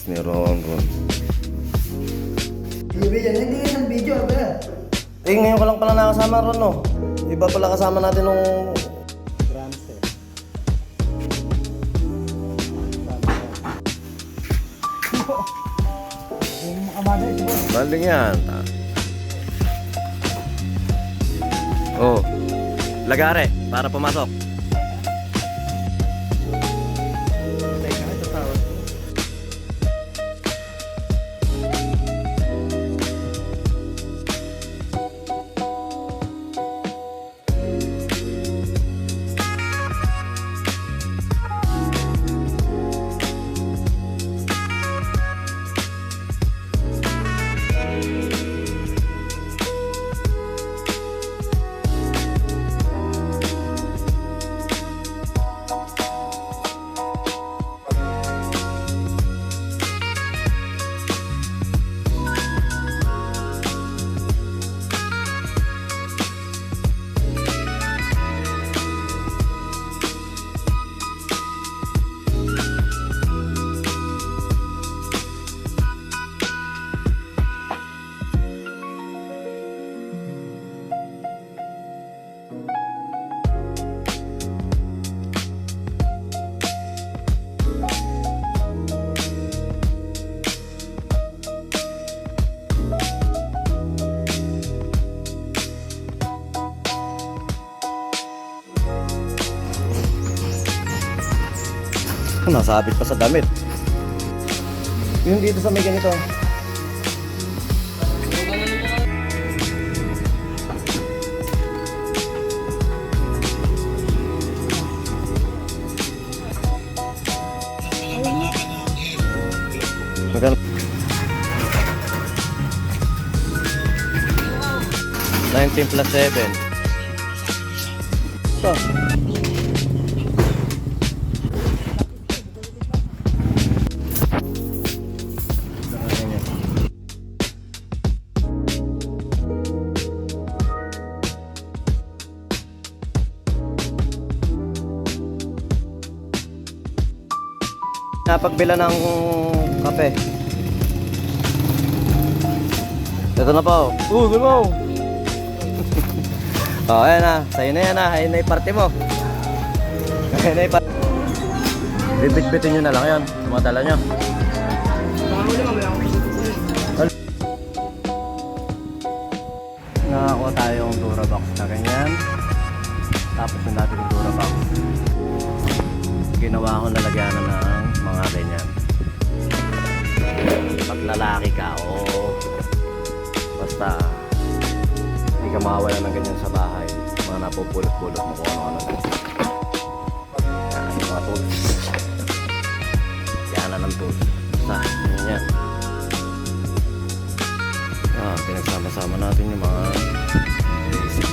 ni Ron. Hindi isang video, ba? Ngayon ka lang pala nakasama, Ron, no? Iba pala kasama natin nung... Baling yan. Oh, lagare para pumasok. Nasabit pa sa damit. Yung dito sa may ganito. Magkano? 19 plus 7. Ito. Napagbila ng kape. Ito na po. Go! Oh, ayan na. Sa'yo na yan na. Ayan na yung party mo. Ayan na yung party. Bibit-bitin nyo na lang yan. Sumadala nyo. Nakakuha tayong Durabox na ganyan. Tapos na natin yung Durabox. Ginawa ko lalagyanan ng mga ganyan. Pag lalaki ka o basta hindi ka makawala ng ganyan sa bahay, mga napupulot-pulot mo kung ano-ano lang. Yan, mga tools. Yan na ng tools. Basta, ganyan. Yan, pinagsama-sama natin yung mga basic.